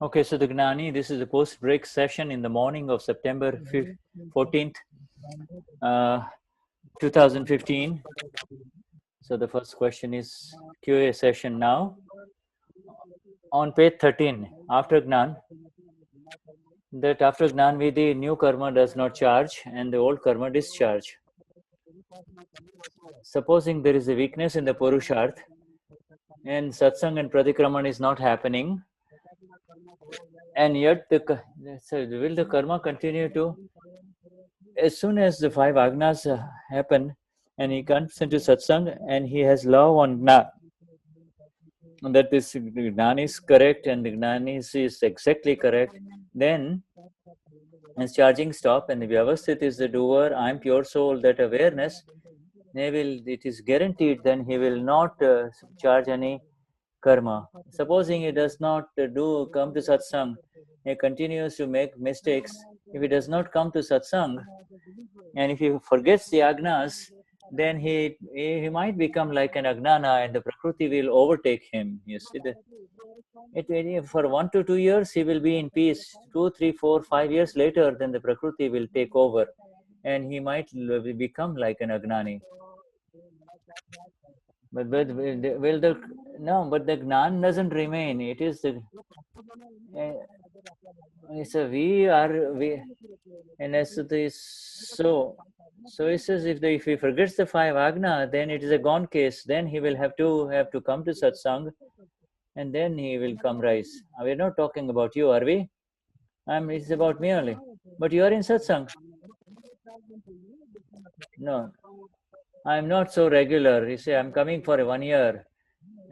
Okay, so the Gnani, this is a post-break session in the morning of September 14th, 2015. So the first question is QA session now. On page 13, after Gnan, that after Gnan Vidhi, new karma does not charge and the old karma discharge. Supposing there is a weakness in the Purusharth and satsang and pratikraman is not happening, and yet will the karma continue to, as soon as the 5 agnas happen and he comes into satsang and he has love on Gna, that this Gnani is correct and the Gnani is exactly correct, then his charging stop and the Vyavasthit is the doer, I am pure soul, that awareness, it is guaranteed then he will not charge any karma. Supposing he does not come to satsang, he continues to make mistakes. If he does not come to satsang, and if he forgets the agnas, then he might become like an agnana and the Prakruti will overtake him. You see, for 1 to 2 years he will be in peace. 2, 3, 4, 5 years later, then the Prakruti will take over and he might become like an agnani. But the Gnan doesn't remain. It is the and as so he says if he forgets the 5 agna, then it is a gone case. Then he will have to come to satsang, and then he will come rise. We're not talking about you, are we? It's about me only. But you are in satsang. No, I'm not so regular. You see, I'm coming for 1 year.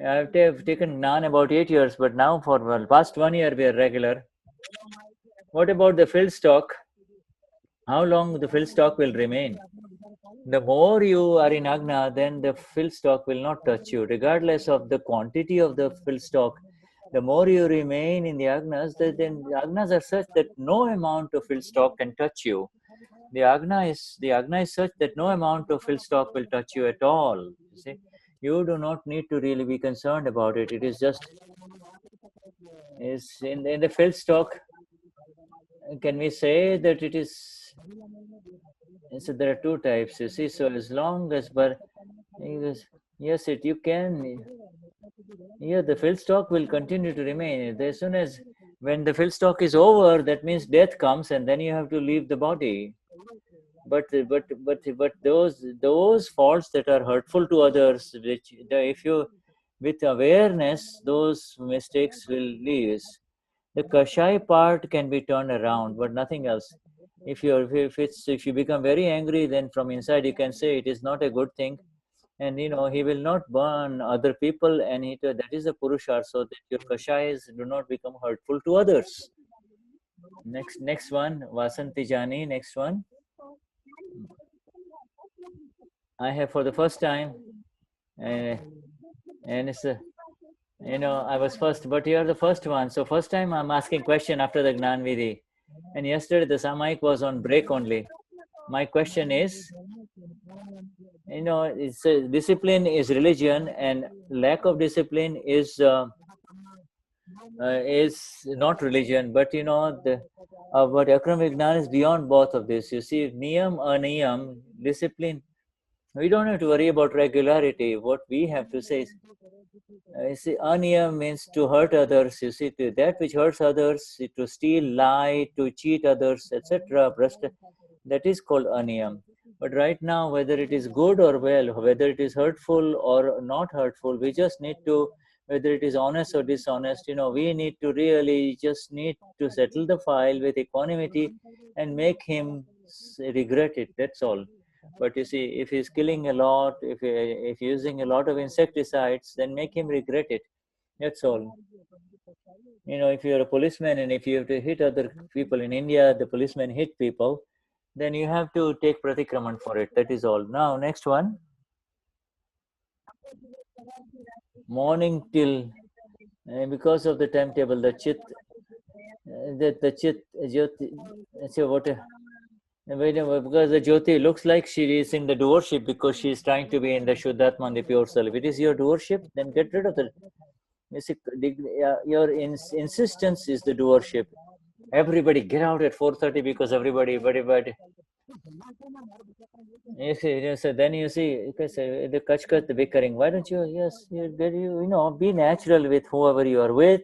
I've taken Gnan about 8 years, but now for the past 1 year we are regular. What about the field stock? How long the field stock will remain? The more you are in Agna, then the field stock will not touch you, regardless of the quantity of the field stock. The more you remain in the Agnas, then the Agnas are such that no amount of field stock can touch you. The Agna is such that no amount of field stock will touch you at all. You see, you do not need to really be concerned about it. It is just in the field stock. Can we say that it is? So there are 2 types. You see, so as long as yes, you can. Yeah, the field stock will continue to remain. As soon as when the field stock is over, that means death comes, and then you have to leave the body. But those faults that are hurtful to others, which if you with awareness, those mistakes will leave. The kashaya part can be turned around, but nothing else. If you become very angry, then from inside you can say it is not a good thing, and he will not burn other people, and that is a purushar, so that your kashayas do not become hurtful to others. Next one, Vasanti Jani. Next one. I have for the first time, and it's I was first, but you are the first one. So first time I'm asking question after the Gnan Vidhi. And yesterday the Samayik was on break only. My question is, it's discipline is religion, and lack of discipline is not religion. But but Akram Vignan is beyond both of this. You see, niyam, aniyam, discipline. We don't have to worry about regularity. What we have to say is, aniyam means to hurt others. You see, that which hurts others, to steal, lie, to cheat others, etc. That is called aniyam. But right now, whether it is good or well, whether it is hurtful or not hurtful, we just need to, whether it is honest or dishonest, we need to really just need to settle the file with equanimity and make him regret it. That's all. But you see, if he's killing a lot, if using a lot of insecticides, then make him regret it. That's all. If you're a policeman and if you have to hit other people in India, the policemen hit people, then you have to take pratikraman for it. That is all. Now, next one. Morning till, because of the timetable, the chit, jyoti, so what? Because the Jyoti looks like she is in the doership because she is trying to be in the Shuddhatma, the pure self. If it is your doership, then get rid of it. You see, your insistence is the doership. Everybody get out at 4:30 because everybody. So then you see, because the kachkat, the bickering. Why don't you? Yes, be natural with whoever you are with.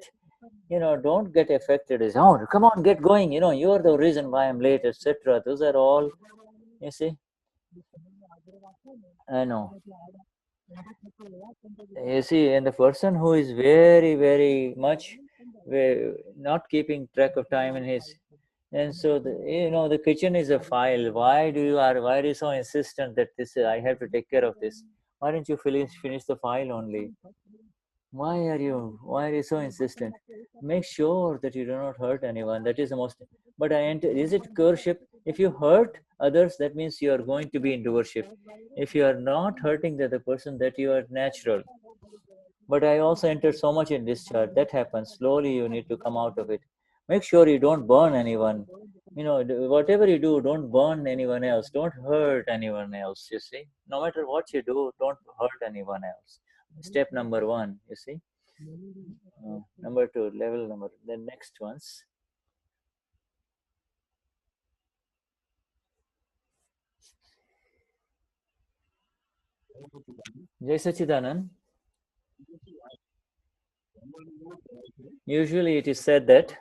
Don't get affected. Is come on, get going. You're the reason why I'm late, etc. Those are all. You see, I know. You see, and the person who is very, very much not keeping track of time in his, and so the kitchen is a file. Why are you so insistent that this I have to take care of this? Why don't you finish the file only? Why are you so insistent? Make sure that you do not hurt anyone. That is the most. But is it doership? If you hurt others, that means you are going to be in doership. If you are not hurting the other person, that you are natural. But I also enter so much in discharge. That happens. Slowly you need to come out of it. Make sure you don't burn anyone. Whatever you do, don't burn anyone else. Don't hurt anyone else, you see. No matter what you do, don't hurt anyone else. Step number one, you see. Number two, level number, the next ones. Jai Sachidanand. Usually it is said that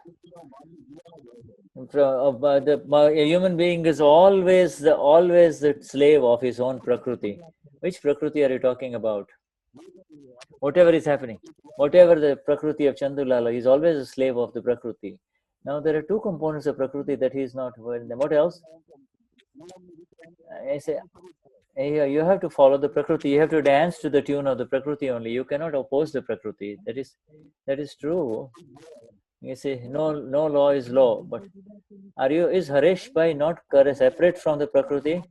a human being is always the slave of his own Prakruti. Which Prakruti are you talking about? Whatever is happening, whatever the Prakruti of Chandulala, he is always a slave of the Prakruti. Now there are two components of Prakruti that he is not wearing them. What else? I say, you have to follow the Prakruti. You have to dance to the tune of the Prakruti only. You cannot oppose the Prakruti. That is true. You see, no law is law. But is Haresh Bhai not separate from the Prakriti?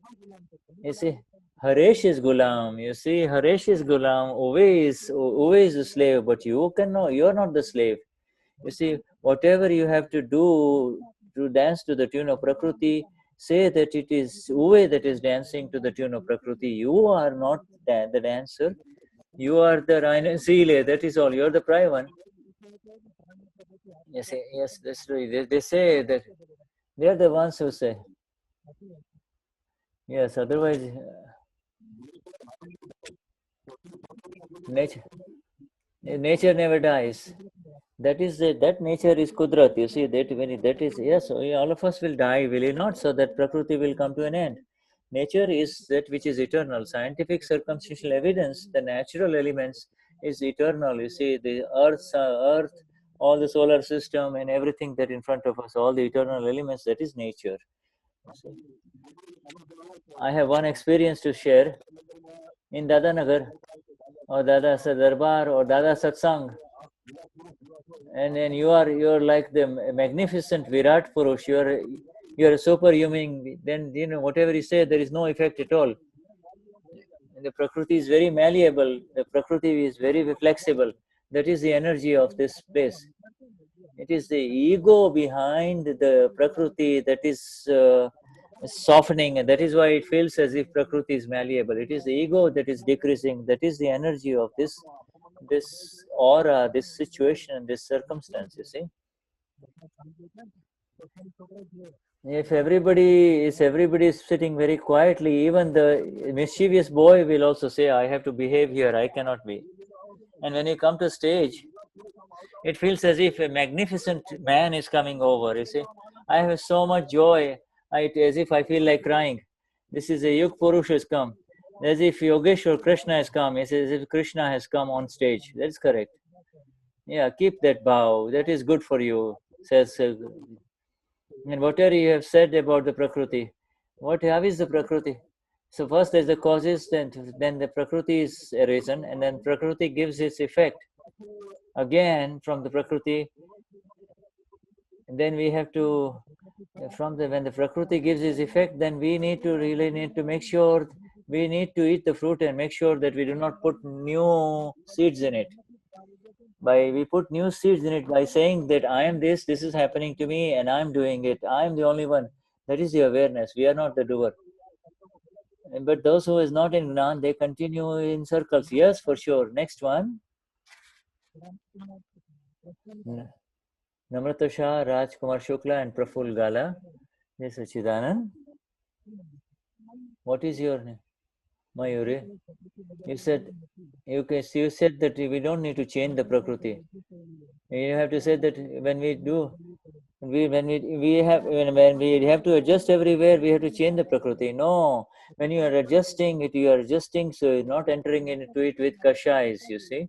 You see, Haresh is Gulam. You see, Haresh is Gulam. Uwe is a slave, but you are not the slave. You see, whatever you have to do to dance to the tune of Prakriti, say that it is Uwe that is dancing to the tune of Prakriti. You are not the dancer. You are the Raina Sile. That is all. You are the prime one. Yes, that's true. They say that they are the ones who say. Yes, otherwise, nature, nature never dies. That nature is Kudrat. You see, that is, yes, all of us will die, will you not? So that Prakriti will come to an end. Nature is that which is eternal. Scientific circumstantial evidence, the natural elements is eternal. You see, the earth, all the solar system and everything that in front of us, all the eternal elements, that is nature. I have one experience to share in Dadanagar or Dada Darbar or Dada Satsang. And then you're like the magnificent Virat Purush. You're a superhuman. Then whatever you say, there is no effect at all. And the Prakriti is very malleable. The Prakriti is very flexible. That is the energy of this place. It is the ego behind the Prakriti that is softening, and that is why it feels as if Prakriti is malleable. It is the ego that is decreasing. That is the energy of this aura, this situation, this circumstance. You see, if everybody is sitting very quietly, even the mischievous boy will also say, "I have to behave here. I cannot be." And when you come to stage, it feels as if a magnificent man is coming over. You see, I have so much joy. As if I feel like crying. This is a Yug Purush has come. As if Yogeshwar Krishna has come. It's as if Krishna has come on stage. That's correct. Yeah, keep that bow. That is good for you, says. And whatever you have said about the Prakriti, how is the Prakriti? So first there's the causes, then the Prakriti is a reason, and then Prakriti gives its effect. Again, from the Prakriti, and then we have to, when the Prakriti gives its effect, then we really need to make sure we need to eat the fruit and make sure that we do not put new seeds in it. We put new seeds in it by saying that I am this is happening to me and I'm doing it. I'm the only one. That is the awareness. We are not the doer. But those who is not in Gnan, they continue in circles. Yes, for sure. Next one. Namrata Shah, Rajkumar Shukla, and Praful Gala. Yes, Sachidanand. What is your name? Mayuri. You said you said that we don't need to change the Prakruti. You have to say that when we do, when we have to adjust everywhere, we have to change the Prakriti. No, when you are adjusting it, you are adjusting, so you're not entering into it with kashayas. You see,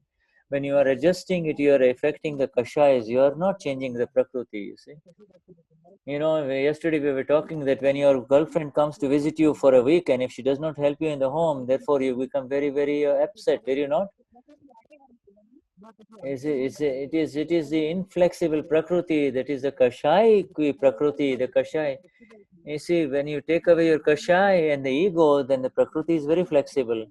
when you are adjusting it, you are affecting the kashayas. You are not changing the Prakriti. You see. You know, yesterday we were talking that when your girlfriend comes to visit you for a week, and if she does not help you in the home, therefore you become very, very upset. Will you not? It is the inflexible Prakriti, that is the kashai Prakriti, the kashai. You see, when you take away your kashai and the ego, then the Prakriti is very flexible.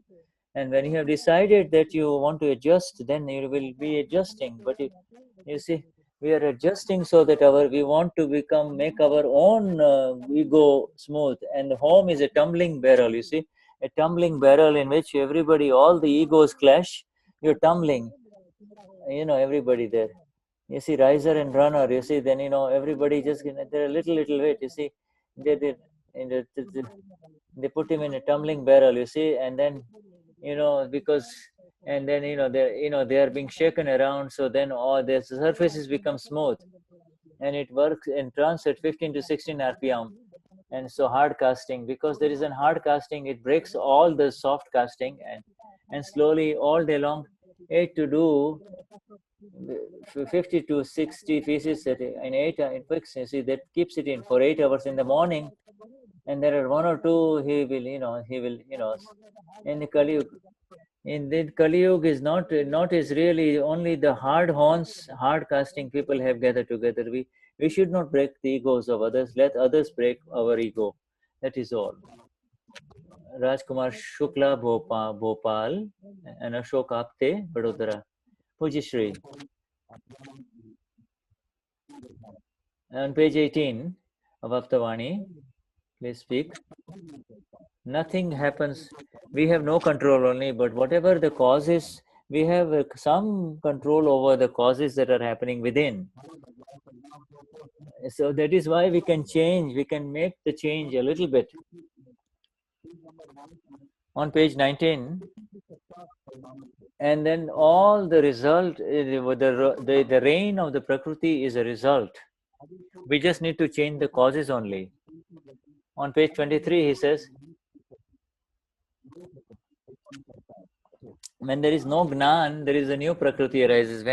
And when you have decided that you want to adjust, then you will be adjusting. But you see, we are adjusting so that we want to make our own ego smooth. And the home is a tumbling barrel, you see, a tumbling barrel in which everybody, all the egos clash. You're tumbling, everybody there. You see, riser and runner, you see, then, everybody just, they're a little weight, you see, they, in they put him in a tumbling barrel, you see, and then, because, and then, they are being shaken around, so then all the surfaces become smooth, and it works in trans at 15 to 16 RPM. And so hard casting, because there is an hard casting, it breaks all the soft casting, and slowly all day long, it to do 50 to 60 pieces in 8 in see, that keeps it in for 8 hours in the morning, and there are one or two he will in the Kali Yuga. In the Kali Yuga is not is really only the hard horns, hard casting people have gathered together. We should not break the egos of others. Let others break our ego. That is all. Rajkumar Shukla Bhopal and Ashok Apte Vadodara. Pujishri. On page 18 of Aptavani, please speak. Nothing happens. We have no control only, but whatever the cause is, we have some control over the causes that are happening within. So that is why we can change, we can make the change a little bit. On page 19, and then all the result, the reign of the Prakriti is a result. We just need to change the causes only. On page 23, he says, when there is no Gnan, there is a new Prakriti arises.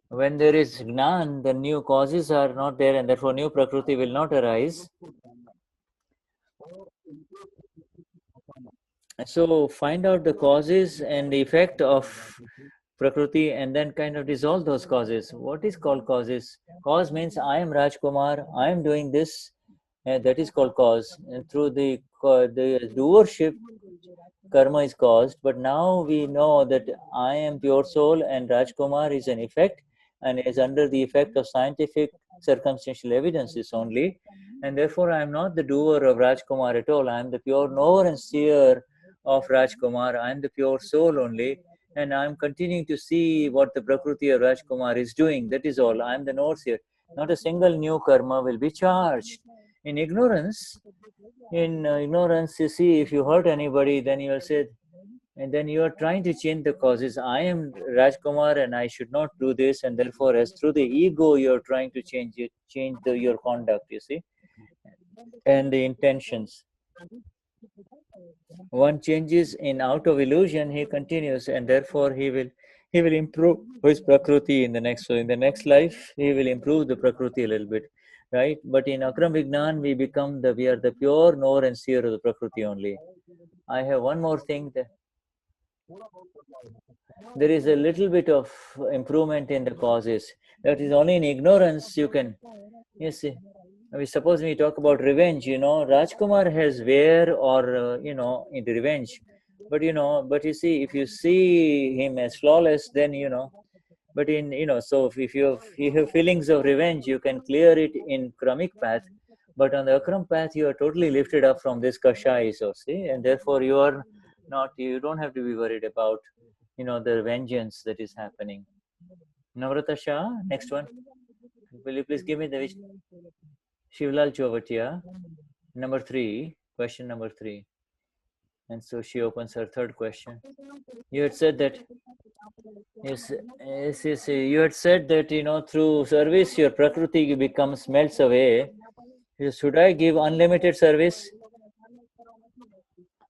When there is Gnan, the new causes are not there, and therefore new Prakriti will not arise. So find out the causes and the effect of Prakriti, and then kind of dissolve those causes. What is called causes? Cause means I am Rajkumar, I am doing this, and that is called cause. And through the doership, karma is caused. But now we know that I am pure soul and Rajkumar is an effect, and is under the effect of scientific circumstantial evidences only. And therefore, I am not the doer of Rajkumar at all. I am the pure knower and seer of Rajkumar. I am the pure soul only. And I am continuing to see what the Prakriti of Rajkumar is doing. That is all. I am the knower seer. Not a single new karma will be charged. In ignorance, you see, if you hurt anybody, then you will say, and then you are trying to change the causes. I am Rajkumar and I should not do this, and therefore, as through the ego, you are trying to change it, your conduct, you see, and the intentions. One changes in out of illusion, he continues, and therefore he will improve his prakriti in the next. So in the next life, he will improve the prakriti a little bit, right? But in Akram Vignan, we are the pure knower and seer of the prakriti only. I have one more thing that there is a little bit of improvement in the causes. That is only in ignorance you can. Yes, we suppose we talk about revenge. Rajkumar has wear or in revenge, but you see, if you see him as flawless, then But in so if you have feelings of revenge, you can clear it in kramic path. But on the akram path, you are totally lifted up from this kashai, so see, and therefore you are not. You don't have to be worried about the vengeance that is happening. Navrata Shah, next one. Will you please give me the Shivlal Chovatia, number 3, question number 3. And so she opens her third question. You had said that, yes, you had said that, through service, your Prakruti becomes, melts away. Should I give unlimited service?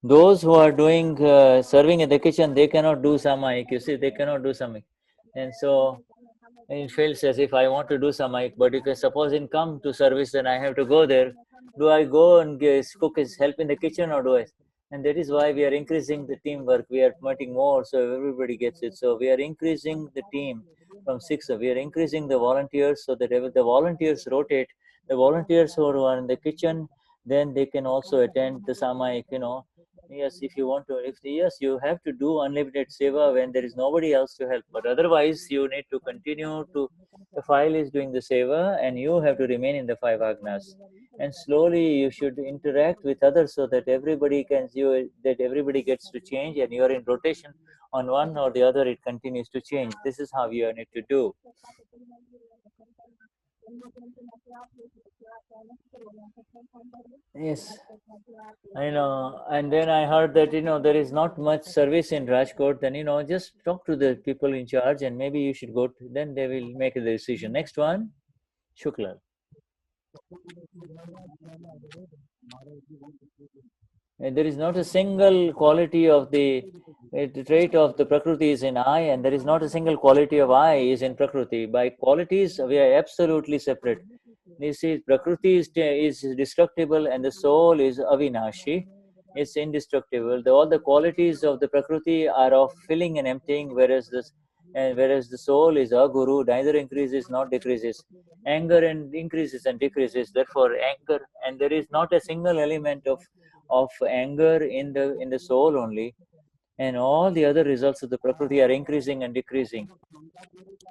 Those who are doing serving in the kitchen, they cannot do Samayik. You see, they cannot do Samayik. And so it feels as if I want to do Samayik, but if I suppose in come to service, then I have to go there. Do I go and cook his help in the kitchen, or do I? And that is why we are increasing the teamwork. We are promoting more, so everybody gets it. So we are increasing the team from 6. We are increasing the volunteers so that if the volunteers rotate, the volunteers who are in the kitchen, then they can also attend the Samayik. Yes, if you want to, yes, you have to do unlimited seva when there is nobody else to help. But otherwise, you need to continue to. The file is doing the seva, and you have to remain in the 5 agnas. And slowly, you should interact with others so that everybody that everybody gets to change, and you are in rotation on one or the other. It continues to change. This is how you need to do. Yes. I know, and then I heard that there is not much service in Rajkot. Then just talk to the people in charge, and maybe you should go. Then they will make the decision. Next one, Shukla. And there is not a single quality of the trait of the Prakruti is in I, and there is not a single quality of I is in Prakruti. By qualities, we are absolutely separate. You see, Prakruti is destructible, and the soul is Avinashi. It's indestructible. All the qualities of the Prakriti are of filling and emptying, whereas the soul is a guru, neither increases nor decreases. Anger and increases and decreases. Therefore, anger, and there is not a single element of anger in the soul only, and all the other results of the Prakriti are increasing and decreasing.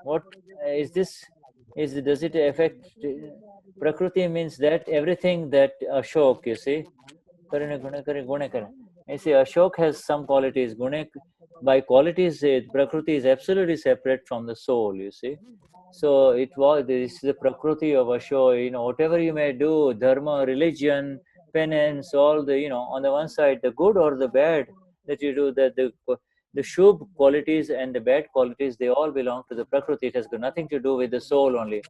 What is this? Does it affect Prakriti? Means that everything that Ashok, you see, you see, Ashok has some qualities. By qualities, Prakriti is absolutely separate from the soul, you see. So this is the Prakriti of Ashok. Whatever you may do, dharma, religion, penance, all on the one side, the good or the bad that you do, the shubh qualities and the bad qualities, they all belong to the Prakriti. It has got nothing to do with the soul only.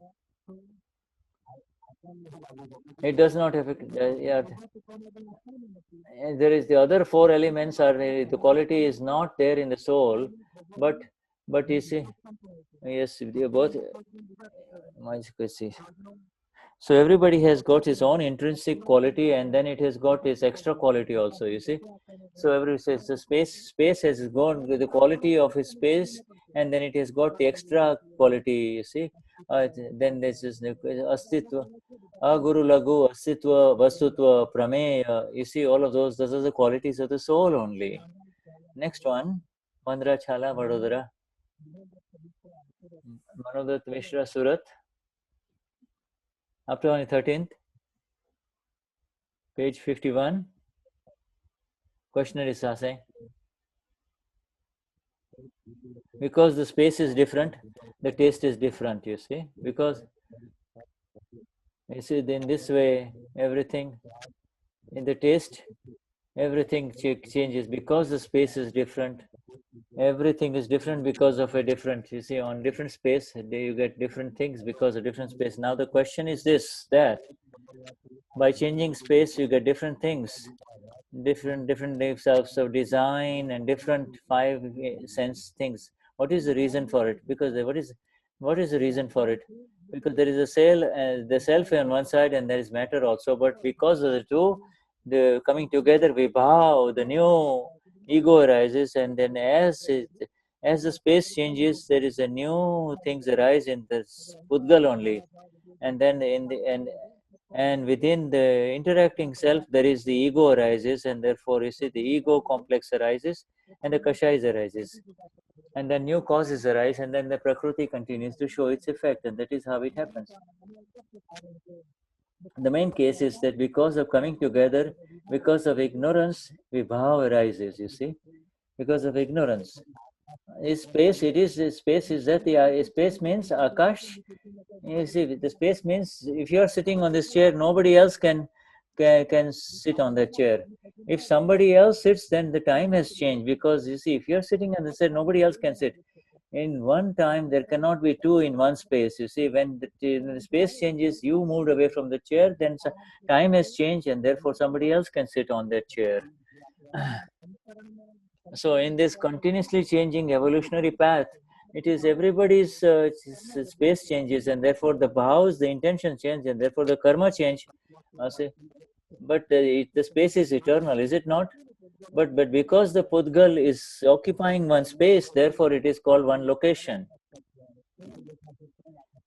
It does not affect. Yeah. There is the other 4 elements are the quality is not there in the soul, but you see, yes, they both. So everybody has got his own intrinsic quality, and then it has got its extra quality also. You see, so every says the space has gone with the quality of his space, and then it has got the extra quality. You see, then there's this astitva, aguru lagu, astitva, vastutva, prameya. You see, all of those are the qualities of the soul only. Next one, Mandra Chala Vadodara, Manodat Mishra Surat, Aptavani 13th, page 51. Questioner is saying, because the space is different, the taste is different, you see. Because you see, in this way, everything in the taste, everything changes because the space is different. Everything is different because of a different, you see, on different space, you get different things because of different space. Now the question is that by changing space, you get different things, different types of design and different 5 sense things. What is the reason for it? Because what is the reason for it? Because there is the self on one side, and there is matter also. But because of the two, the coming together, we bow, the new ego arises, and then as the space changes, there is a new things arise in the Pudgal only, and then in the and within the interacting self there is the ego arises, and therefore you see the ego complex arises, and the kashayas arises, and then new causes arise, and then the Prakruti continues to show its effect, and that is how it happens. The main case is that because of coming together, because of ignorance, vibhav arises, you see, because of ignorance. Is space, it is space, is that the space means Akash. You see, the space means if you are sitting on this chair, nobody else can sit on that chair. If somebody else sits, then the time has changed, because you see, if you are sitting on the chair, nobody else can sit. In one time, there cannot be two in one space. You see, when the space changes, you moved away from the chair, then time has changed, and therefore somebody else can sit on that chair. So in this continuously changing evolutionary path, it is everybody's space changes, and therefore the bhavs, the intention change, and therefore the karma change. See, but the space is eternal, is it not? But because the Pudgal is occupying one space, therefore it is called one location.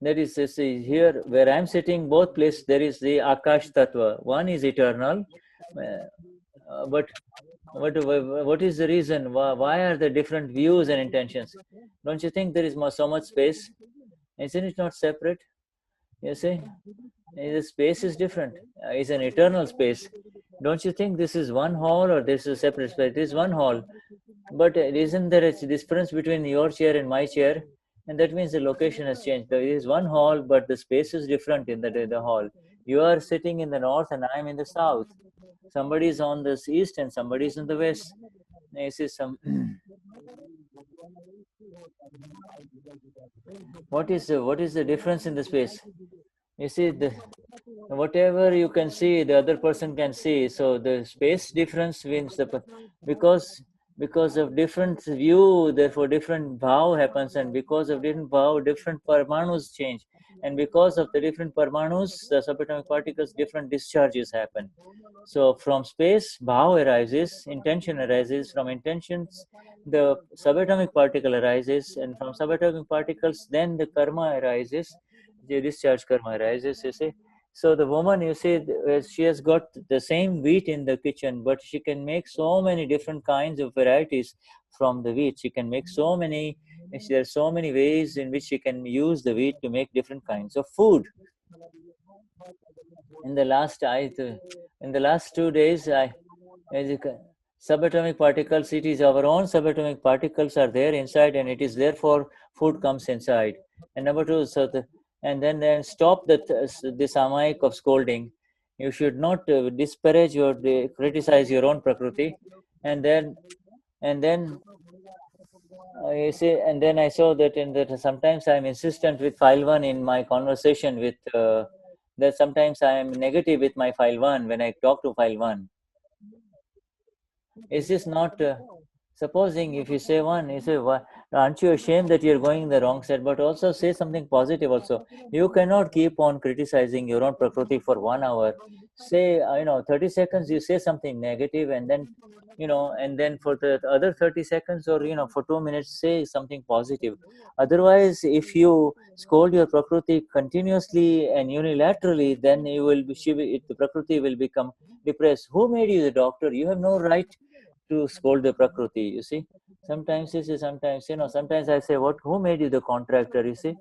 That is, see, here where I am sitting, both places there is the Akash Tattva. One is eternal, but what is the reason? Why are there different views and intentions? Don't you think there is so much space? Isn't it not separate? You see, the space is different. It's an eternal space. Don't you think this is one hall or this is a separate space? It is one hall. But isn't there a difference between your chair and my chair? And that means the location has changed. There is one hall, but the space is different in the hall. You are sitting in the north and I am in the south. Somebody is on the east and somebody is in the west. This is some. What is the difference in the space? You see, whatever you can see, the other person can see. So the space difference means because of different view, therefore different bhav happens, and because of different bhav, different parmanus change, and because of the different parmanus, the subatomic particles, different discharges happen. So from space, bhav arises, intention arises. From intentions, the subatomic particle arises, and from subatomic particles, then the karma arises. The discharge karma arises. You see. So the woman, you see, she has got the same wheat in the kitchen, but she can make so many different kinds of varieties from the wheat. She can make so many. There are so many ways in which she can use the wheat to make different kinds of food. In the last in the last 2 days, as subatomic particles, it is our own subatomic particles are there inside, and it is therefore food comes inside. And number two, and then stop the Samayik of scolding. You should not disparage or criticize your own Prakruti. And then you see, and then I saw that in that sometimes I'm insistent with file one in my conversation with that sometimes I am negative with my file one when I talk to file one. Is this not supposing if you say one, you say, aren't you ashamed that you're going the wrong side? But also say something positive also. You cannot keep on criticizing your own Prakriti for 1 hour. Say, 30 seconds you say something negative, and then, and then for the other 30 seconds or, for 2 minutes, say something positive. Otherwise, if you scold your Prakriti continuously and unilaterally, then the Prakriti will become depressed. Who made you the doctor? You have no right to scold the Prakruti, you see. Sometimes you see, sometimes I say, who made you the contractor, you see?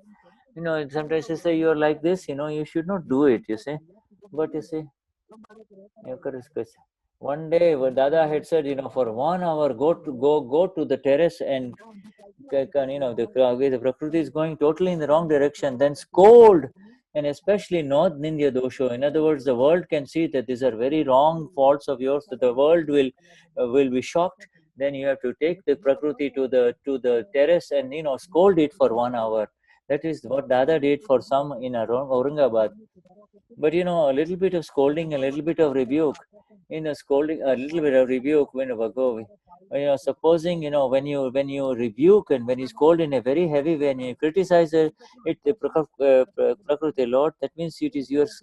Sometimes you say you're like this, you should not do it, you see. But you see, one day Dada had said, for 1 hour, go to the terrace and the Prakriti is going totally in the wrong direction, then scold, and especially not Nindya Dosho. In other words, the world can see that these are very wrong faults of yours, that the world will be shocked. Then you have to take the Prakriti to the terrace and scold it for 1 hour. That is what Dada did for some in Aurangabad. But a little bit of scolding, a little bit of rebuke, scolding, a little bit of rebuke when go. Supposing when you rebuke and when you scold in a very heavy way and you criticize the Prakriti Lord, that means it is yours.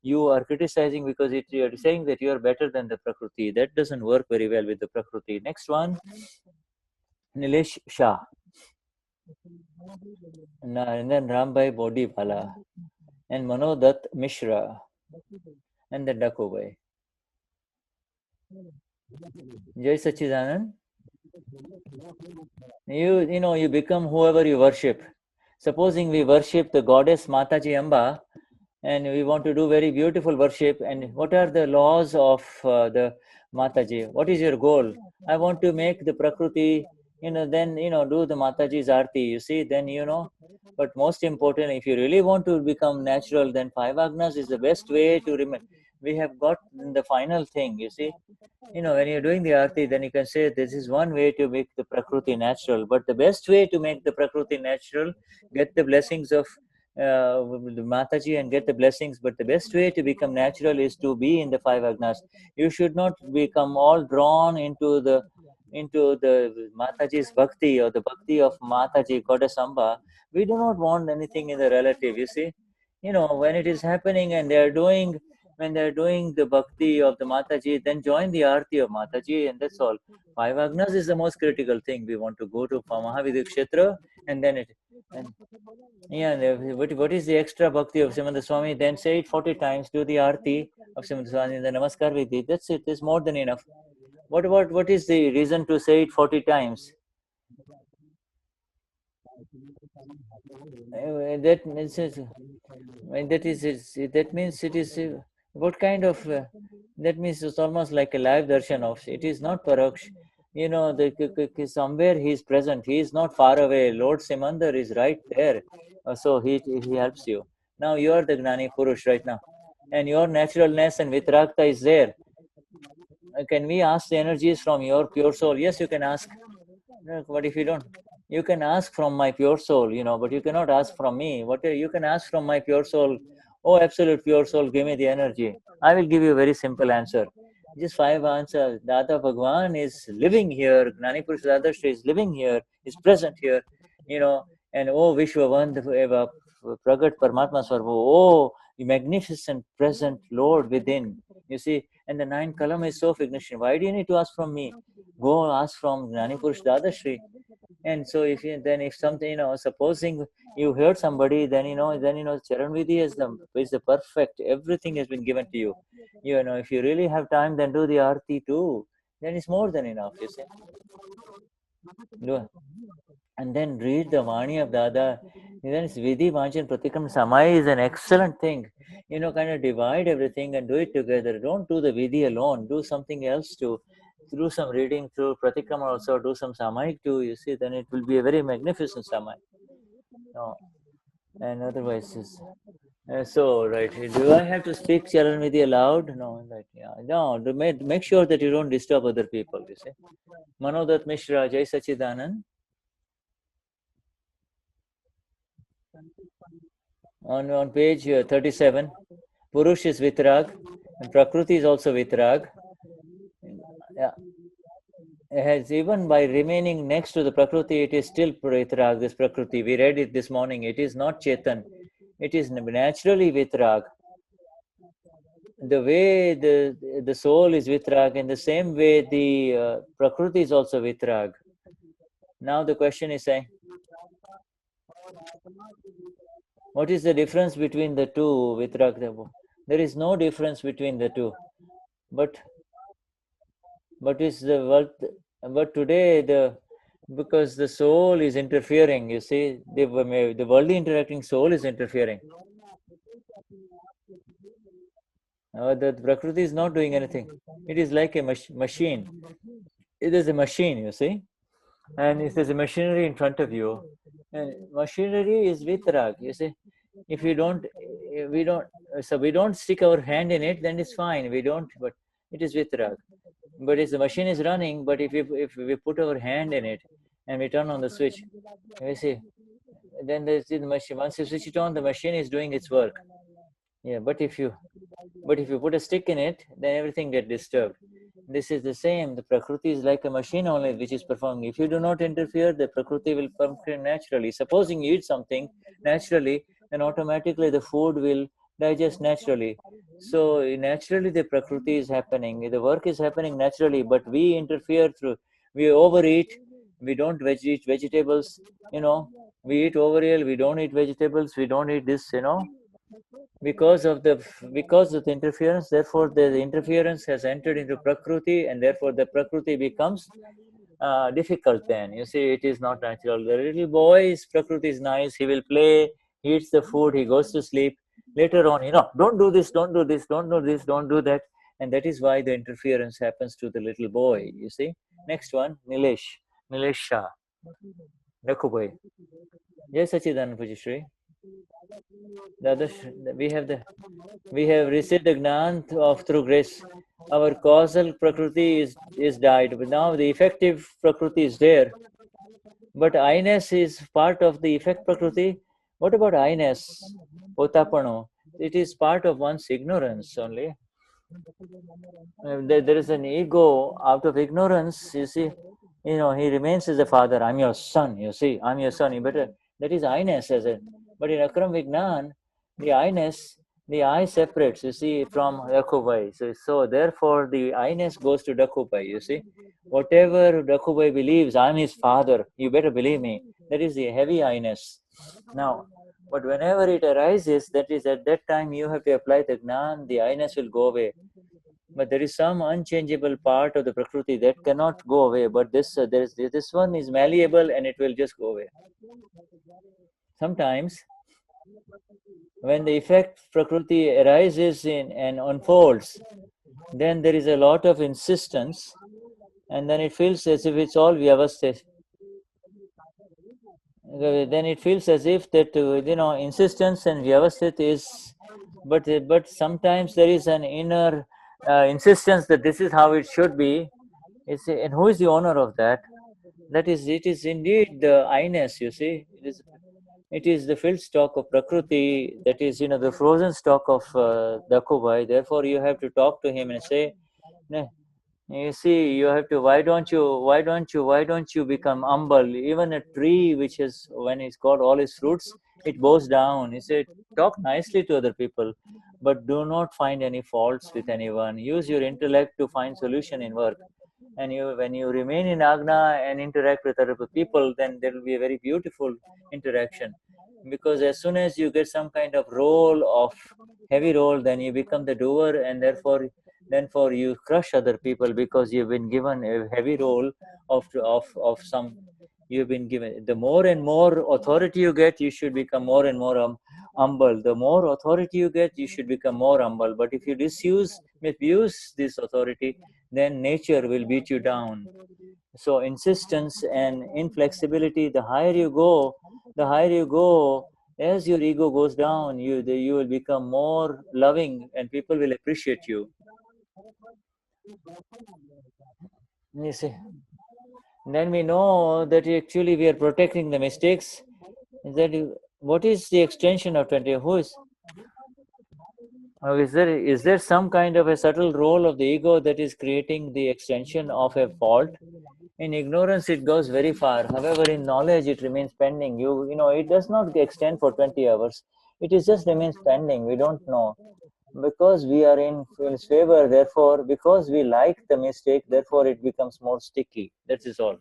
You are criticizing because you are saying that you are better than the Prakriti. That doesn't work very well with the Prakriti. Next one, Nilesh Shah. And then Rambhai Bodhibala and Manodat Mishra and then Dakubai. Jai Sachidanand. You become whoever you worship. Supposing we worship the goddess Mataji Amba, and we want to do very beautiful worship, and what are the laws of the Mataji? What is your goal? I want to make the Prakriti then do the Mataji's Aarti, you see, then but most important, if you really want to become natural, then 5 agnas is the best way to remember. We have got the final thing, you see. When you're doing the Aarti, then you can say this is one way to make the Prakruti natural. But the best way to make the Prakruti natural, get the blessings of the Mataji and get the blessings. But the best way to become natural is to be in the 5 agnas. You should not become all drawn into the Mataji's bhakti or the bhakti of Mataji, Goddess Amba. We do not want anything in the relative, you see. When it is happening and when they're doing the bhakti of the Mataji, then join the Aarti of Mataji, and that's all. 5 agnas is the most critical thing. We want to go to Mahavidya Kshetra, and then and yeah, what is the extra bhakti of Simanda Swami? Then say it 40 times, do the Aarti of Simanda Swami, the Namaskar Vidhi. That's it, it's more than enough. What is the reason to say it 40 times? That means that means it is what kind of that means it's almost like a live darshan of it is not paroksh. Somewhere he is present, he is not far away. Lord Simandar is right there. So he helps you. Now you are the Gnani Purush right now, and your naturalness and vitragta is there. Can we ask the energies from your pure soul? Yes, you can ask. But if you don't, you can ask from my pure soul, but you cannot ask from me. What you can ask from my pure soul? Oh, absolute pure soul, give me the energy. I will give you a very simple answer. Just 5 answers. Dada Bhagwan is living here. Gnani Purush Dadashri is living here, is present here, and oh, Vishwavan, Pragat Paramatma Sarvo, oh, the magnificent present Lord within. You see, and the 9 kalam is so ignition. Why do you need to ask from me? Go ask from Gnani Purush Dadashri. And so if something, supposing you heard somebody, then Charan Vidhi is the perfect. Everything has been given to you. If you really have time, then do the Aarti too. Then it's more than enough, you see. Do and then read the Vani of Dada. Then it's Vidhi, Vanchan, Pratikram, Samai is an excellent thing. Kind of divide everything and do it together. Don't do the Vidhi alone. Do something else too. Do some reading through Pratikram also. Do some Samayik too. You see, then it will be a very magnificent Samayik. No. And otherwise, so right. Do I have to speak Charan Vidhi aloud? No, right. Yeah. No, make sure that you don't disturb other people. You see. Manodat Mishra, Jai Sachidanand. On page 37, Purush is Vitrag, and Prakruti is also Vitrag. Yeah. Has even by remaining next to the Prakruti, it is still Vitrag, this Prakruti. We read it this morning. It is not Chetan. It is naturally Vitrag. The way the soul is Vitrag, in the same way the Prakruti is also Vitrag. Now the question is saying, what is the difference between the two, Vitrag? There is no difference between the two. But is the world, but today because the soul is interfering, you see, the worldly interacting soul is interfering. The Prakriti is not doing anything. It is like a machine. It is a machine, you see, and if there's a machinery in front of you, and machinery is vitrag, you see. If we don't stick our hand in it, then it's fine. We don't, but it is vitrag. But if the machine is running, but if we put our hand in it and we turn on the switch, you see, then the machine. Once you switch it on, the machine is doing its work. Yeah, but if you put a stick in it, then everything gets disturbed. This is the same. The Prakriti is like a machine only which is performing. If you do not interfere, the Prakriti will function naturally. Supposing you eat something naturally, then automatically the food will digest naturally. So naturally the Prakriti is happening. The work is happening naturally, but we interfere we overeat. We don't eat vegetables. We eat overeal. We don't eat vegetables. We don't eat this. Because of the interference, therefore the interference has entered into Prakruti, and therefore the Prakruti becomes difficult. Then you see, it is not natural. The little boy's Prakruti is nice. He will play, he eats the food, he goes to sleep. Later on, don't do this, don't do this, don't do this, don't do that. And that is why the interference happens to the little boy, you see. Next one, Nilesh. Nilisha, Rakubai. Yes, Sachidan Pujishri. We have received the Gnan of through grace. Our causal Prakriti is died, but now the effective Prakriti is there. But I-ness is part of the effect Prakriti. What about I-ness? Otapano. It is part of one's ignorance only. There is an ego out of ignorance, you see. He remains as a father. I'm your son, you see. I'm your son. You better. That is I-ness as it. But in Akram Vignan, the I-ness, the I separates, you see, from Dakubai. So therefore, the I-ness goes to Dakubai, you see. Whatever Dakubai believes, I'm his father. You better believe me. That is the heavy I-ness. Now, but whenever it arises, that is at that time you have to apply the Gnan, the I-ness will go away. But there is some unchangeable part of the Prakriti that cannot go away. But this one is malleable and it will just go away. Sometimes, when the effect Prakriti arises in and unfolds, then there is a lot of insistence, and then it feels as if it's all vyavastha. Then it feels as if that insistence and vyavasthit is, but sometimes there is an inner insistence that this is how it should be. And who is the owner of that? It is indeed the I-ness, you see. It is the filled stock of Prakriti, that is, the frozen stock of Dakubai. Therefore, you have to talk to him and say, "Nah, you see, you have to, why don't you become humble? Even a tree which is, when it's got all its fruits, it bows down." He said, talk nicely to other people, but do not find any faults with anyone. Use your intellect to find solution in work. And when you remain in Agna and interact with other people, then there will be a very beautiful interaction. Because as soon as you get some kind of heavy role, then you become the doer, and therefore you crush other people, because you've been given a heavy role of some. You've been given, the more and more authority you get, you should become more and more humble. The more authority you get, you should become more humble. But if you misuse this authority, then nature will beat you down. So insistence and inflexibility, the higher you go, as your ego goes down, you will become more loving and people will appreciate you. You see, then we know that actually we are protecting the mistakes. What is the extension of 20? Who is? Is there some kind of a subtle role of the ego that is creating the extension of a fault? In ignorance, it goes very far. However, in knowledge, it remains pending. It does not extend for 20 hours. It is just remains pending. We don't know. Because we are in its favor, therefore, because we like the mistake, therefore it becomes more sticky. That is all.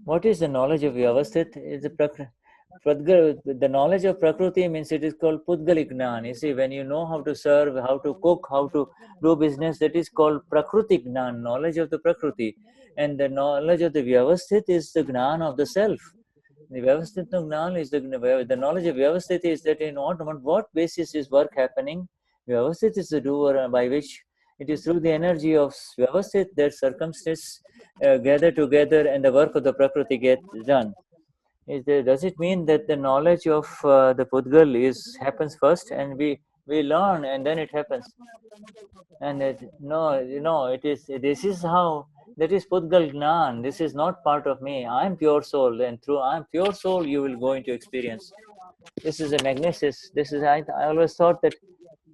What is the knowledge of Vyavasthit? The knowledge of Prakriti means it is called Pudgalik Gnan. You see, when you know how to serve, how to cook, how to do business, that is called Prakriti Gnan, knowledge of the Prakriti. And the knowledge of the Vyavasthit is the Gnan of the self. The Vyavasthit Gnan is the knowledge of Vyavasthit is that on what basis is work happening. Vyavasthit is the doer by which it is through the energy of Vyavasthit that circumstances gather together and the work of the Prakriti gets done. Does it mean that the knowledge of the Pudgal happens first and we learn and then it happens? And no, it is. This is how. That is Pudgal Gnan. This is not part of me. I am pure soul, and through I am pure soul, you will go into experience. This is a magnesis. This is. I always thought that.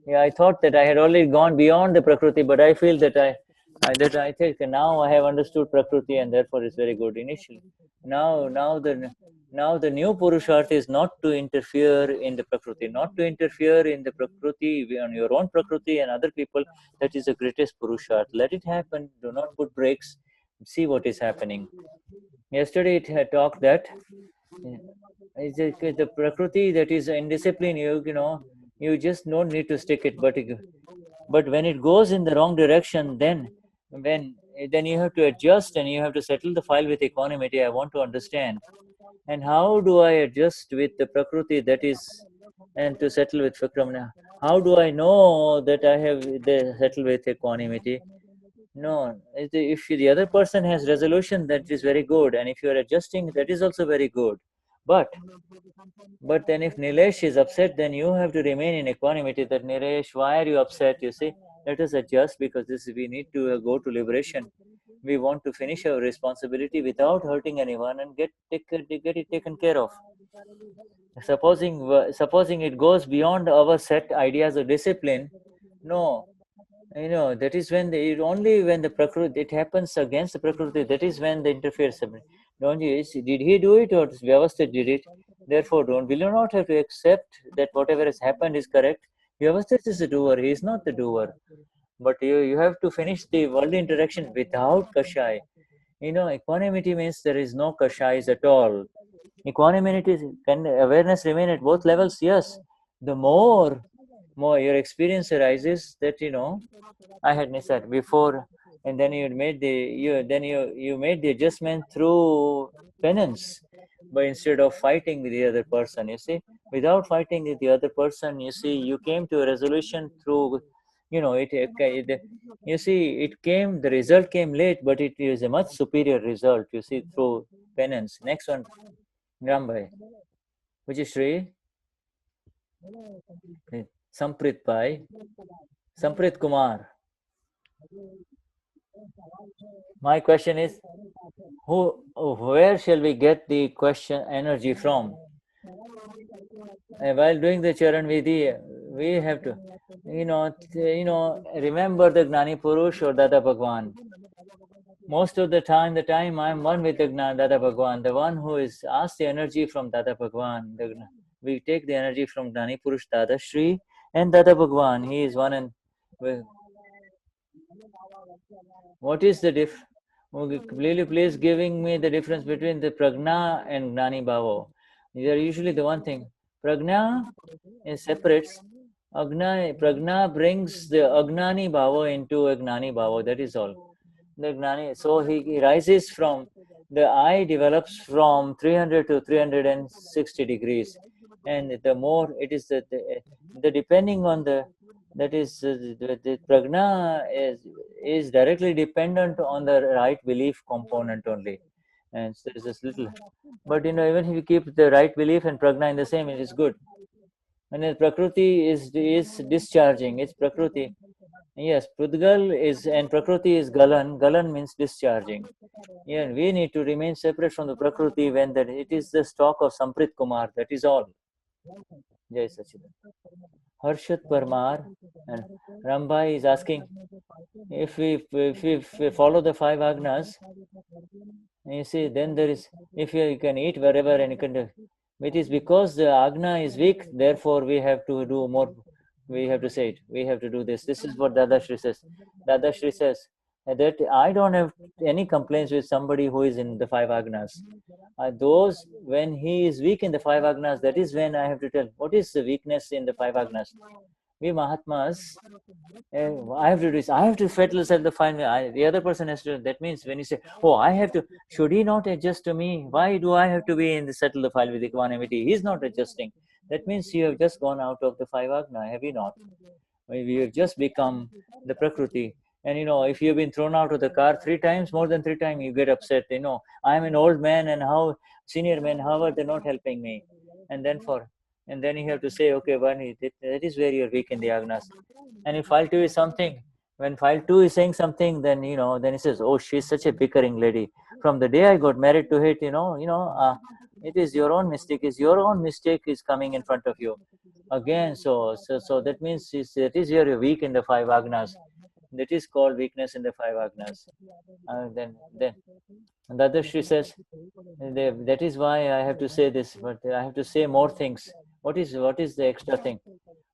Yeah, I thought that I had already gone beyond the Prakriti, but I feel that I think now I have understood Prakriti, and therefore it's very good initially. Now the new Purusharth is not to interfere in the Prakriti, not to interfere in the Prakriti, on your own Prakriti and other people. That is the greatest Purusharth. Let it happen. Do not put brakes. See what is happening. Yesterday it had talked that the Prakriti that is indiscipline. You just don't need to stick it, but when it goes in the wrong direction, when then you have to adjust and you have to settle the file with equanimity. I want to understand, and how do I adjust with the Prakriti that is, and to settle with Vikramana? How do I know that I have settled with equanimity? No, if the other person has resolution, that is very good, and if you are adjusting, that is also very good. But then if Nilesh is upset, then you have to remain in equanimity. That Nilesh, why are you upset? You see, let us adjust because we need to go to liberation. We want to finish our responsibility without hurting anyone and get it taken care of. Supposing it goes beyond our set ideas of discipline, no, that is when only when the Prakruti, it happens against the Prakruti, that is when the interferes. Don't you see, did he do it or Vyavastha did it? Therefore, will you not have to accept that whatever has happened is correct? Vyavastha is the doer, he is not the doer. But you have to finish the worldly interaction without kashaya. Equanimity means there is no kashayas at all. Equanimity can awareness remain at both levels? Yes. The more your experience arises that I had missed that before, and then you made the adjustment through penance, but instead of fighting with the other person, you see, without fighting with the other person, you see, you came to a resolution through, you see, the result came late, but it is a much superior result, you see, through penance. Next one, Rambai, which is Sri Samprit Pai, Samprit Kumar. My question is, where shall we get the question energy from? While doing the Charan Vidhi, we have to, remember the Gnani Purush or Dada Bhagwan. Most of the time I am one with the Dada Bhagwan, the one who is asked the energy from Dada Bhagwan. We take the energy from Gnani Purush Dadashri and Dada Bhagwan. He is one and what is the please giving me the difference between the pragna and gnani bhavo. They are usually the one thing. Pragna is separates. Pragna brings the agnani bhavo into a gnani bhavo. That is all. The gnani. So he rises from the eye develops from 300 to 360 degrees, and the more it is the depending on that is the pragna is directly dependent on the right belief component only, and so there's this little. But even if you keep the right belief and pragna in the same, it is good. And then Prakruti is discharging. It's Prakruti. Yes, Prudgal is and Prakruti is Galan. Galan means discharging. Yeah, we need to remain separate from the Prakruti when that it is the stock of Samprit Kumar. That is all. Jai Sachidan. Harshat Parmar and Rambai is asking if we follow the five agnas, you see, then there is if you can eat wherever and you can do. It is because the agna is weak, therefore we have to do more. We have to say it. We have to do this. This is what Dadashri says. Dadashri says that I don't have any complaints with somebody who is in the five agnas. Those when he is weak in the five agnas, that is when I have to tell what is the weakness in the five agnas. We Mahatmas, I have to do this. I have to settle the fine. The other person has to. That means when you say, "Oh, I have to," should he not adjust to me? Why do I have to be in the settle the file with equanimity? He's not adjusting. That means you have just gone out of the five agna, have you not? You have just become the Prakruti. And if you've been thrown out of the car 3 times, more than 3 times, you get upset. I'm an old man, and how senior men, how are they not helping me? And then you have to say, okay, Vani, that is where you're weak in the agnas. And if file two is something, when file two is saying something, then then he says, oh, she's such a bickering lady. From the day I got married to it, it is your own mistake. Is your own mistake is coming in front of you again. So that means that is you're weak in the five agnas. That is called weakness in the five agnas. Then the other she says that is why I have to say this, but I have to say more things. What is the extra thing?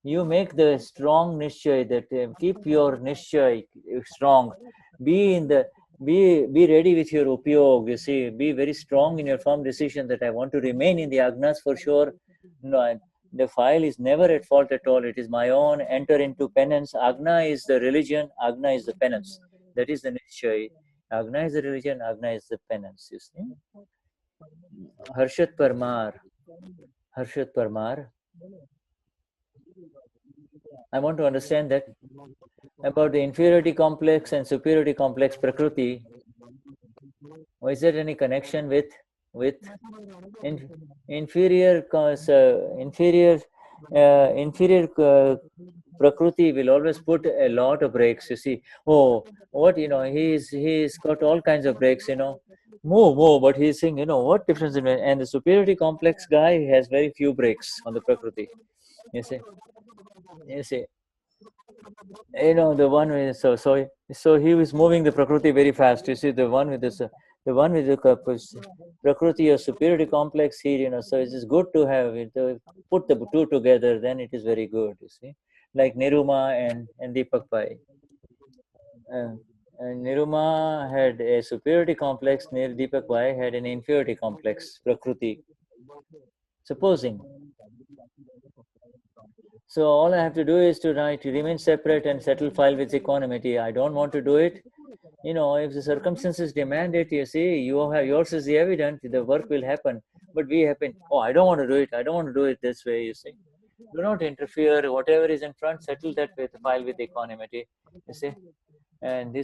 You make the strong nischay that keep your nischay strong. Be in the be ready with your upyog. You see, be very strong in your firm decision that I want to remain in the agnas for sure. No, the file is never at fault at all. It is my own. Enter into penance. Agna is the religion. Agna is the penance. That is the nischay. Agna is the religion. Agna is the penance. You see. Harshat Parmar. Harshat Parmar. I want to understand that about the inferiority complex and superiority complex Prakruti. Is there any connection with in, inferior Prakruti will always put a lot of brakes. You see, oh, what he's got all kinds of brakes. Move, but he's saying, what difference? And the superiority complex guy has very few brakes on the Prakriti. You see, you see, the one with so he was moving the Prakriti very fast. You see, the one with the Prakriti or superiority complex here. So it is good to have it. Put the two together, then it is very good. You see, like Niruma and Deepak Pai. Uh, Niruma had a superiority complex. Deepak Pai had an inferiority complex. Prakriti. Supposing. So all I have to do is to remain separate and settle file with equanimity. I don't want to do it. If the circumstances demand it, you see, yours is the evident, the work will happen. But we happen, oh, I don't want to do it. I don't want to do it this way, you see. Do not interfere. Whatever is in front, settle that with file with equanimity, you see. And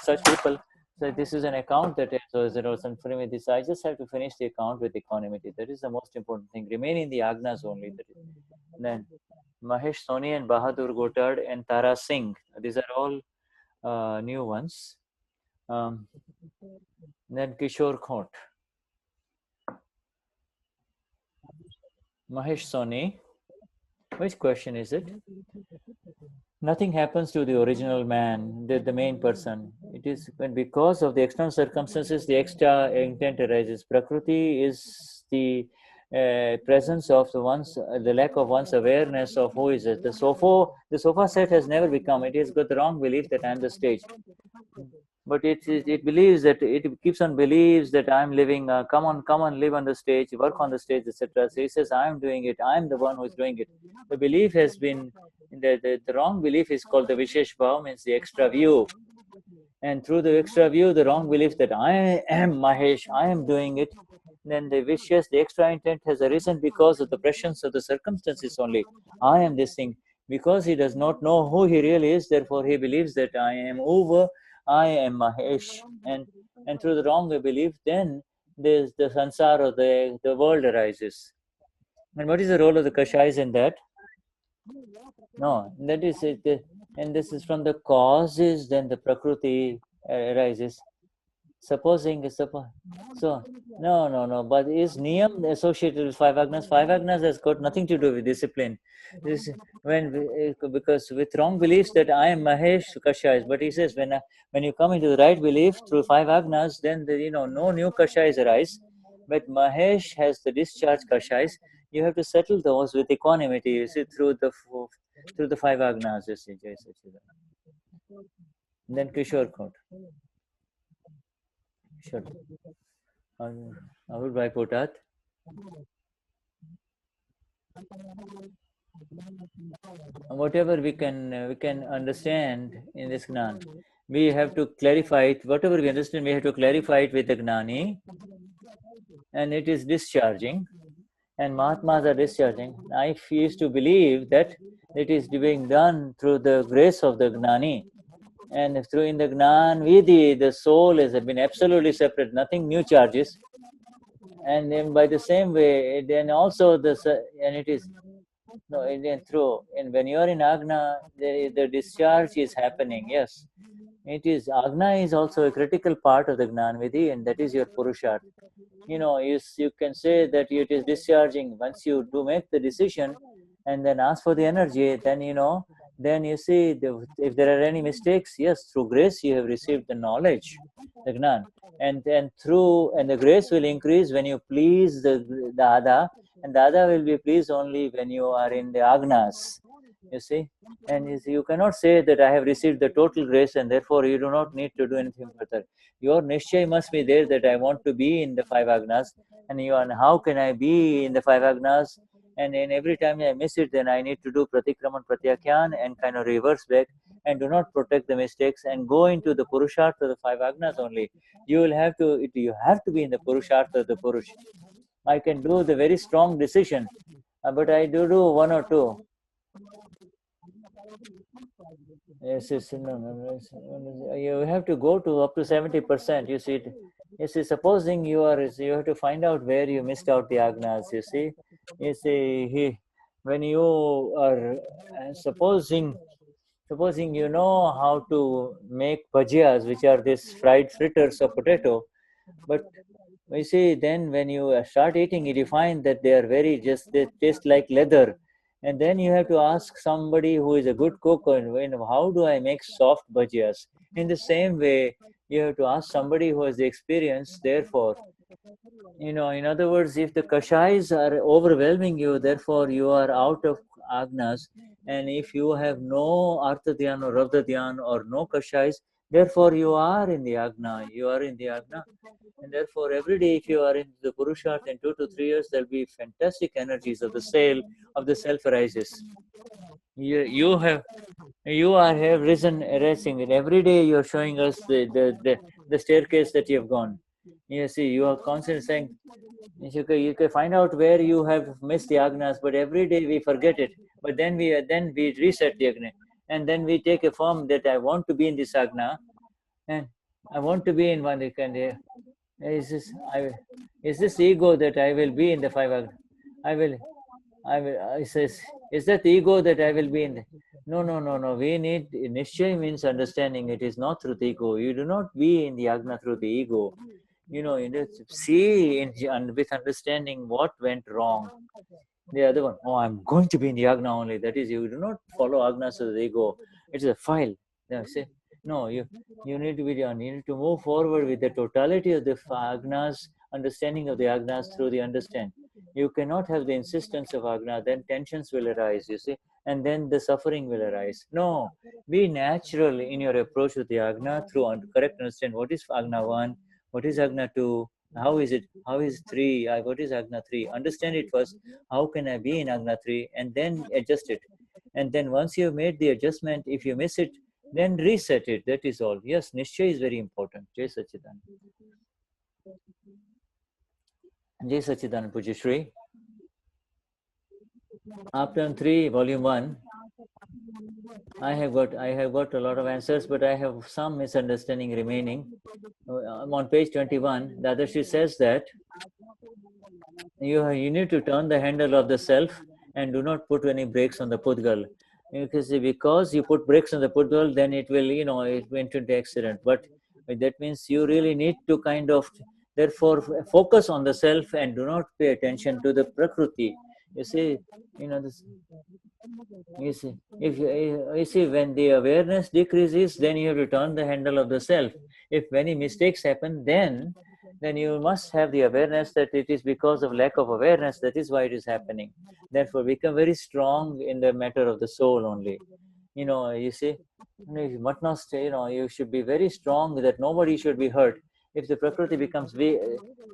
such people, so this is an account that is 0 with this. I just have to finish the account with equanimity. That is the most important thing. Remain in the agnas only. Then Mahesh Soni and Bahadur Gotad and Tara Singh. These are all new ones. Then Kishore Khot. Mahesh Soni. Which question is it? Nothing happens to the original man, the main person. It is when because of the external circumstances, the extra intent arises. Prakruti is the presence of the lack of one's awareness of who is it. The sofa set has never become. It has got the wrong belief that I am the stage. But it believes that it keeps on believes that I'm living. Come on, live on the stage, work on the stage, etc. So he says, I'm doing it. I'm the one who is doing it. The belief has been the wrong belief is called the Vishesh Bhav, means the extra view. And through the extra view, the wrong belief that I am Mahesh, I am doing it, then the extra intent has arisen because of the presence of the circumstances only. I am this thing. Because he does not know who he really is, therefore he believes that I am over, I am Mahesh. And through the wrong belief, then there's the sansara, the world arises. And what is the role of the kashayas in that? No, that is it. And this is from the causes, then the Prakruti arises. Supposing, so no, but is niyam associated with five agnas? Five agnas has got nothing to do with discipline. This because with wrong beliefs that I am Mahesh Kashayas, but he says when you come into the right belief through five agnas, then no new Kashayas arise, but Mahesh has the discharge Kashayas. You have to settle those with equanimity. You see through the five agnas. You see, then Kishore Khot. Sure. Ahul Bhai Potat. Whatever we can understand in this Gnan, we have to clarify it. Whatever we understand, we have to clarify it with the Gnani, and it is discharging, and Mahatmas are discharging. I used to believe that it is being done through the grace of the Gnani, and through in the Gnan Vidhi, the soul has been absolutely separate, nothing new charges. And then by the same way, then also and it is no, through. And when you are in Agna, the discharge is happening. Yes, it is. Agna is also a critical part of the Gnan Vidhi, and that is your Purusharth. You can say that it is discharging once you do make the decision and then ask for the energy. Then you see if there are any mistakes. Yes, through grace you have received the knowledge, the Gnan, and the grace will increase when you please the Dada, and Dada will be pleased only when you are in the Agnas. You see, and you cannot say that I have received the total grace and therefore you do not need to do anything further. Your Nishchay must be there that I want to be in the five Agnas, and how can I be in the five Agnas? And then every time I miss it, then I need to do Pratikraman Pratyakyan and kind of reverse back and do not protect the mistakes and go into the Purushartha of the five Agnas only. You have to be in the Purushartha of the Purush. I can do the very strong decision, but I do one or two. Yes, yes, no, you have to go to up to 70%. You see, you see, supposing you have to find out where you missed out the agnas. You see, when you are supposing you know how to make bhajias, which are these fried fritters of potato, but you see, then when you start eating it, you find that they are they taste like leather. And then you have to ask somebody who is a good cook, and how do I make soft bhajias? In the same way, you have to ask somebody who has the experience. Therefore, in other words, if the kashais are overwhelming you, therefore you are out of agnas. And if you have no artha dhyan or rabda dhyan or no kashais, therefore you are in the agna. You are in the agna. And therefore, every day, if you are in the Purusharth in 2 to 3 years, there'll be fantastic energies of the self arises. You have risen erasing, and every day you're showing us the staircase that you have gone. You see, you are constantly saying you can find out where you have missed the agnas, but every day we forget it. But then we reset the agna, and then we take a form that I want to be in this agna, and I want to be in one. Is this I is this ego that I will be in the five I will I says is that ego that I will be in the no, we need nishchay means understanding. It is not through the ego. You do not be in the agna through the ego. You need to see with understanding what went wrong. The other one, oh, I'm going to be in the Agna only. That is, you do not follow Agnas as they go. It's a file. Say, no, you need to be done. You need to move forward with the totality of the Agnas, understanding of the Agnas through the understand. You cannot have the insistence of Agna, then tensions will arise, you see, and then the suffering will arise. No, be natural in your approach with the Agna through correct understand what is Agna 1, what is Agna 2, how is it, how is 3, what is Agna 3. Understand it first, how can I be in Agna 3, and then adjust it. And then once you've made the adjustment, if you miss it, then reset it. That is all. Yes, Nishchay is very important. Jai Sachidan. Jai Sachidan Pujishri. Aptavani 3, Volume 1. I have got a lot of answers, but I have some misunderstanding remaining. On page 21, Dadashri says that you need to turn the handle of the self and do not put any brakes on the pudgal. Because you put brakes on the pudgal, then it will, it went into accident. But that means you really need to kind of, therefore, focus on the self and do not pay attention to the Prakruti. You see, this. You see, when the awareness decreases, then you have to turn the handle of the self. If any mistakes happen, then you must have the awareness that it is because of lack of awareness, that is why it is happening. Therefore, become very strong in the matter of the soul only. You see, you should be very strong that nobody should be hurt. If the Prakriti becomes weak,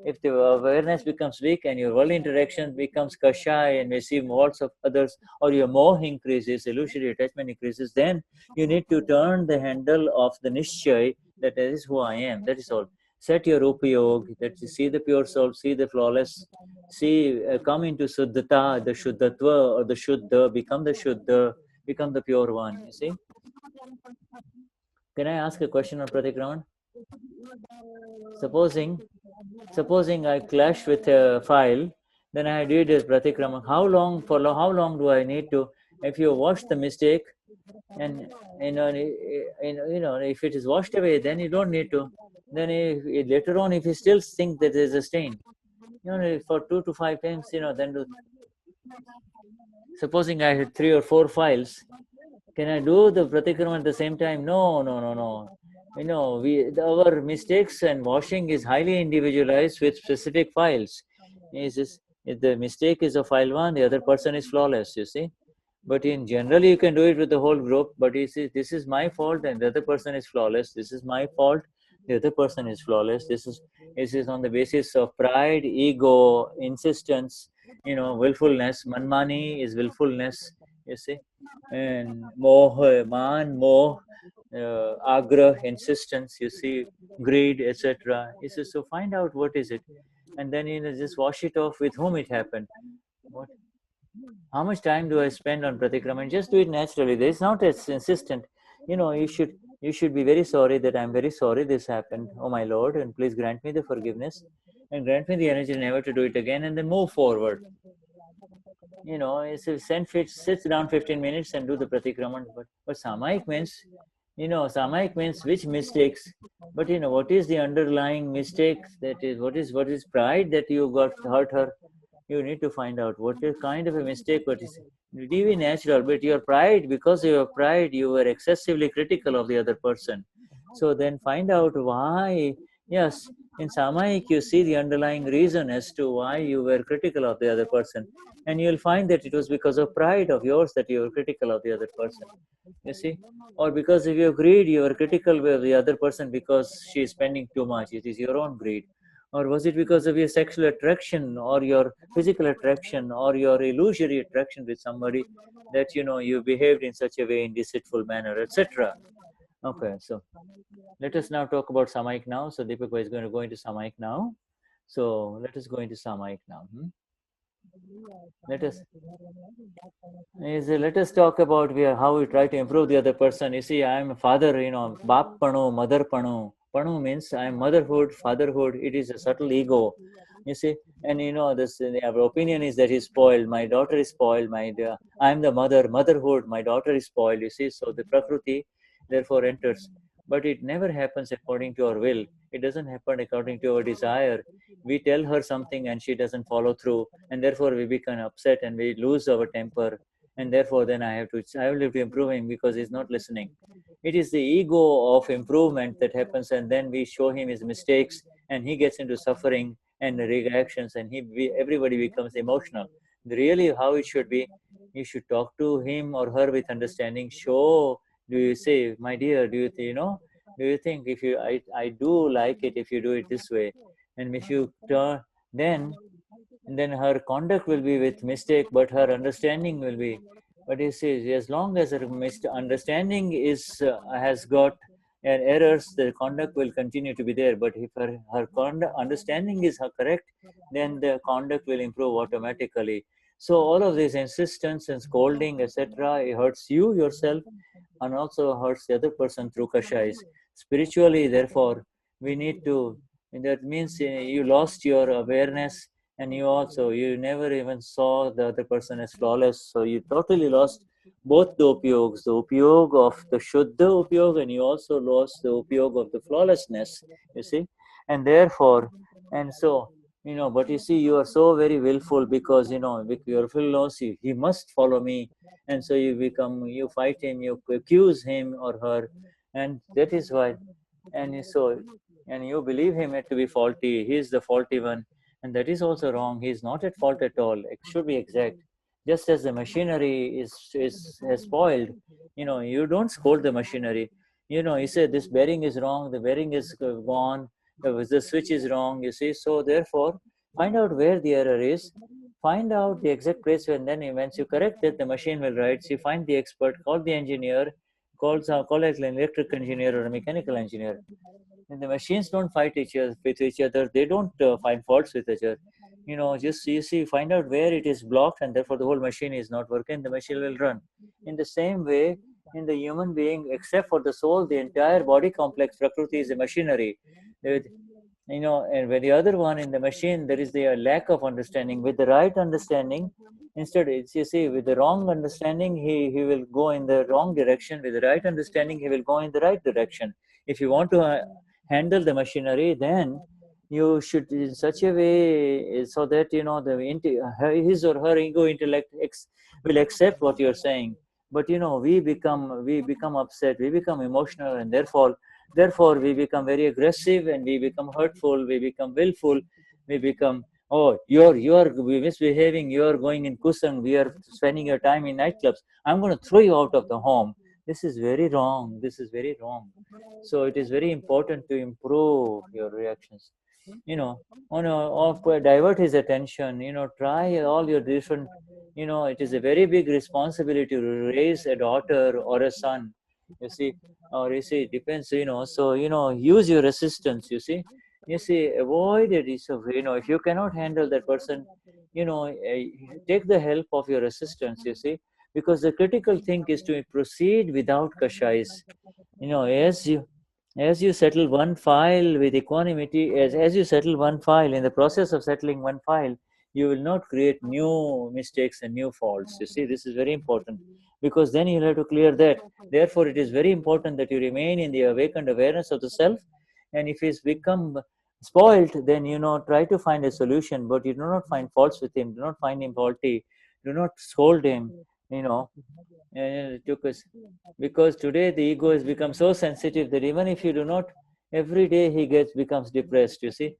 if the awareness becomes weak and your world interaction becomes kashaya and receive walls of others, or your moh increases, illusory attachment increases, then you need to turn the handle of the nishchay that is who I am. That is all. Set your upayog, that you see the pure soul, see the flawless, come into suddhata, the shuddhatva or the shuddha, become the shuddha, become the pure one. You see? Can I ask a question on Pratikraman? Supposing I clash with a file, then I did a Pratikraman. How long do I need to, if you wash the mistake, and if it is washed away, then you don't need to. Then later on, if you still think that there is a stain, for 2 to 5 times, then supposing I had 3 or 4 files, can I do the Pratikraman at the same time? No, no, no, no. Our mistakes and washing is highly individualized with specific files. If the mistake is of file 1, the other person is flawless, you see. But in general, you can do it with the whole group. But you see, this is my fault and the other person is flawless. This is my fault, the other person is flawless. This is on the basis of pride, ego, insistence, willfulness. Manmani is willfulness, you see. And moh, man, moh, agra, insistence, you see, greed, etc. You see, so find out what is it. And then just wash it off with whom it happened. What? How much time do I spend on Pratikraman? Just do it naturally. It's not as insistent. You should be very sorry that I'm very sorry this happened. Oh my Lord, and please grant me the forgiveness and grant me the energy never to do it again, and then move forward. It's a sits down 15 minutes and do the Pratikraman. But Samayik means, Samayik means which mistakes. But what is the underlying mistakes? That is, what is pride that you got hurt her? You need to find out what is kind of a mistake, what is really natural, but your pride, because of your pride, you were excessively critical of the other person. So then find out why. Yes, in Samayik, you see the underlying reason as to why you were critical of the other person. And you'll find that it was because of pride of yours that you were critical of the other person. You see? Or because of your greed, you were critical of the other person because she is spending too much. It is your own greed. Or was it because of your sexual attraction or your physical attraction or your illusory attraction with somebody that you behaved in such a way in deceitful manner, etc. Okay, so let us now talk about Samayik now. So Deepak is going to go into Samayik now. So let us go into Samayik now. Let us let us talk about how we try to improve the other person. You see, I am a father, Baap-panu, mother-panu. Panu means I am motherhood, fatherhood. It is a subtle ego. You see, and this our opinion is that he's spoiled. My daughter is spoiled. I am the motherhood. My daughter is spoiled. You see, so the Prakruti therefore enters. But it never happens according to our will. It doesn't happen according to our desire. We tell her something and she doesn't follow through, and therefore we become upset and we lose our temper, and therefore then I will have to improve him because he's not listening. It is the ego of improvement that happens, and then we show him his mistakes, and he gets into suffering and reactions, and everybody becomes emotional. Really, how it should be, you should talk to him or her with understanding. Do you say, my dear, do you think if I do like it if you do it this way, and if you turn, then her conduct will be with mistake, but her understanding will be. But you see, as long as her understanding has got errors, the conduct will continue to be there. But if her understanding is correct, then the conduct will improve automatically. So all of this insistence and scolding, etc., it hurts you yourself and also hurts the other person through kashayas. Spiritually, therefore, we need to, that means you lost your awareness, and you never even saw the other person as flawless. So you totally lost both the upyog of the Shuddha upyog, and you also lost the upyog of the flawlessness, you see. And therefore, and so, but you see, you are so very willful because, with your willful, he must follow me, and so you fight him, you accuse him or her, and that is why, and you believe him to be faulty, he is the faulty one, and that is also wrong. He is not at fault at all. It should be exact. Just as the machinery is has spoiled, you don't scold the machinery. You say this bearing is wrong, the bearing is gone, the switch is wrong, you see. So therefore, find out where the error is, find out the exact place, and then once you correct it, the machine will write. So you find the expert, call the engineer, call an electric engineer or a mechanical engineer. And the machines don't fight with each other. They don't find faults with each other. Just you see, find out where it is blocked, and therefore the whole machine is not working. The machine will run. In the same way, in the human being, except for the soul, the entire body complex, Prakruti, is a machinery. And with the other one in the machine, there is the lack of understanding. With the right understanding, instead, you see, with the wrong understanding, he will go in the wrong direction. With the right understanding, he will go in the right direction. If you want to handle the machinery, then you should in such a way so that his or her ego intellect will accept what you're saying. But we become upset, we become emotional, and therefore we become very aggressive, and we become hurtful, we become willful, we become, oh, you're misbehaving, you're going in kusang, we are spending your time in nightclubs, I'm going to throw you out of the home. This is very wrong. This is very wrong. So it is very important to improve your reactions. Or divert his attention. Try all your different. It is a very big responsibility to raise a daughter or a son. You see, or you see, it depends. So use your assistance. You see, You see, avoid it. So, if you cannot handle that person, take the help of your assistants, you see, because the critical thing is to proceed without kashais. As you settle one file with equanimity, as you settle one file, in the process of settling one file, you will not create new mistakes and new faults. You see, this is very important, because then you'll have to clear that. Therefore, it is very important that you remain in the awakened awareness of the self. And if he's become spoiled, then try to find a solution, but you do not find faults with him. Do not find him faulty. Do not scold him. You know, and it took us, because today the ego has become so sensitive that even if you do not, every day he becomes depressed. You see,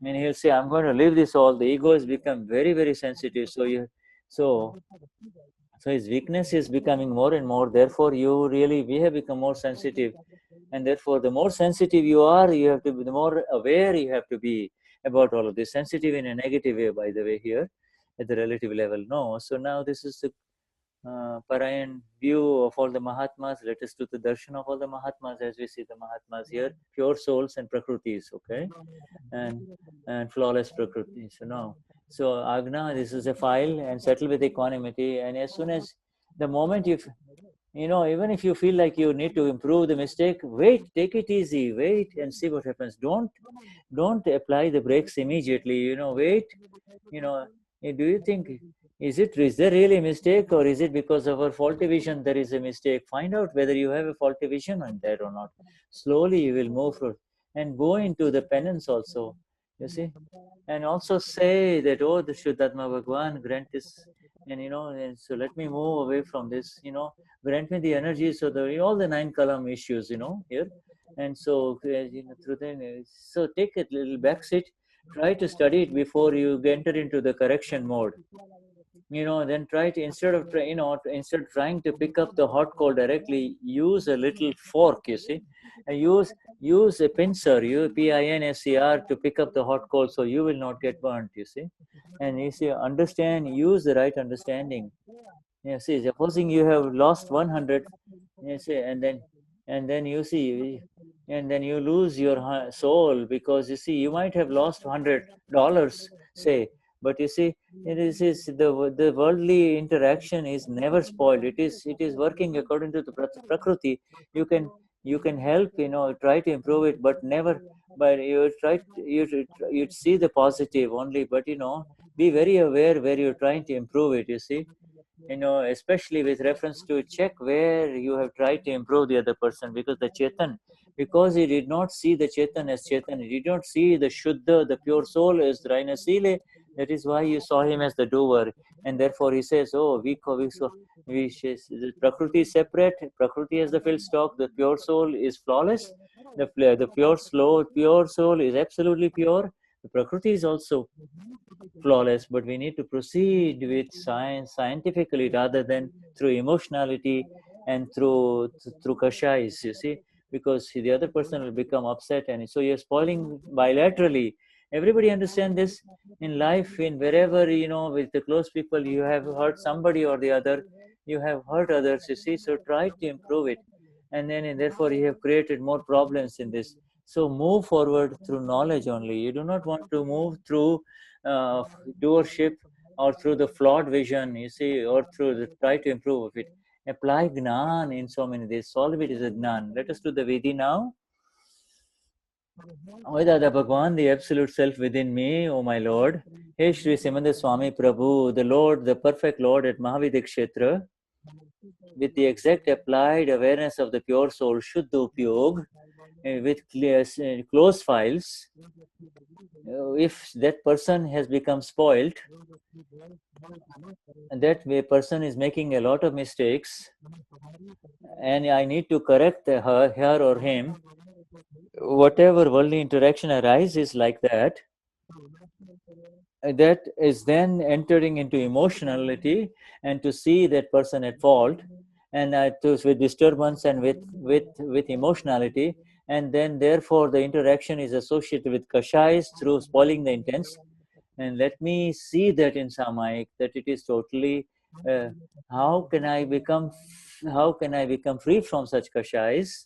and he'll say, "I'm going to leave this all." The ego has become very, very sensitive. So so his weakness is becoming more and more. Therefore, we have become more sensitive, and therefore, the more sensitive you are, you have to be, the more aware you have to be about all of this. Sensitive in a negative way, by the way, here at the relative level. No. So now this is the Parayan view of all the Mahatmas. Let us do the darshan of all the Mahatmas as we see the Mahatmas here, pure souls and Prakrutis, okay, and flawless Prakriti. So now, so Agna, this is a file, and settle with equanimity. And as soon as the moment even if you feel like you need to improve the mistake, wait, take it easy, wait and see what happens. Don't apply the brakes immediately. Wait. you know do you think, is there really a mistake, or is it because of our faulty vision there is a mistake? Find out whether you have a faulty vision on that or not. Slowly you will move through, and go into the penance also, you see, and also say that, oh, the Shuddhatma Bhagwan, grant this, and so let me move away from this, grant me the energy, so all the 9 kalam issues, here. And so, through the, so take a little back seat, try to study it before you enter into the correction mode. Then try to, instead of trying to pick up the hot coal directly, use a little fork, you see, and use a pincer, pincer, to pick up the hot coal, so you will not get burnt, you see. And you see, use the right understanding. See, supposing you have lost 100, you see, and then you see, and then you lose your soul, because you see, you might have lost $100, say, but you see, is the worldly interaction is never spoiled. It is working according to the Prakruti. You can help, try to improve it, but never. But you see the positive only, but be very aware where you're trying to improve it. You see, especially with reference to check where you have tried to improve the other person, because the Chetan, because he did not see the Chetan as Chetan, he did not see the Shuddha, the pure soul, as Rainasile. That is why you saw him as the doer, and therefore he says, "Oh, the Prakriti is separate. Prakriti is the field stock. The pure soul is flawless. The pure soul is absolutely pure. The Prakriti is also flawless, but we need to proceed with science scientifically, rather than through emotionality and through kashais, you see, because the other person will become upset, and so you're spoiling bilaterally. Everybody understand this in life, in wherever, with the close people, you have hurt somebody or the other, you have hurt others, you see, so try to improve it. And therefore you have created more problems in this. So move forward through knowledge only. You do not want to move through uh, doership, or through the flawed vision, you see, or through the try to improve of it. Apply Gnan in so many ways. Solve it is a Gnan. Let us do the Vidhi now. Vedada Bhagwan, the absolute self within me, O my Lord. Hey Shri Simanda Swami Prabhu, the Lord, the perfect Lord at Mahavidya Kshetra, with the exact applied awareness of the pure soul, Shuddha Upyog, with close files, if that person has become spoiled, that person is making a lot of mistakes, and I need to correct her or him, whatever worldly interaction arises like that, that is then entering into emotionality, and to see that person at fault, and with disturbance, and with emotionality, and then therefore the interaction is associated with kashais through spoiling the intents. And let me see that in Samayik, that it is totally, uh, how can I become free from such kashais?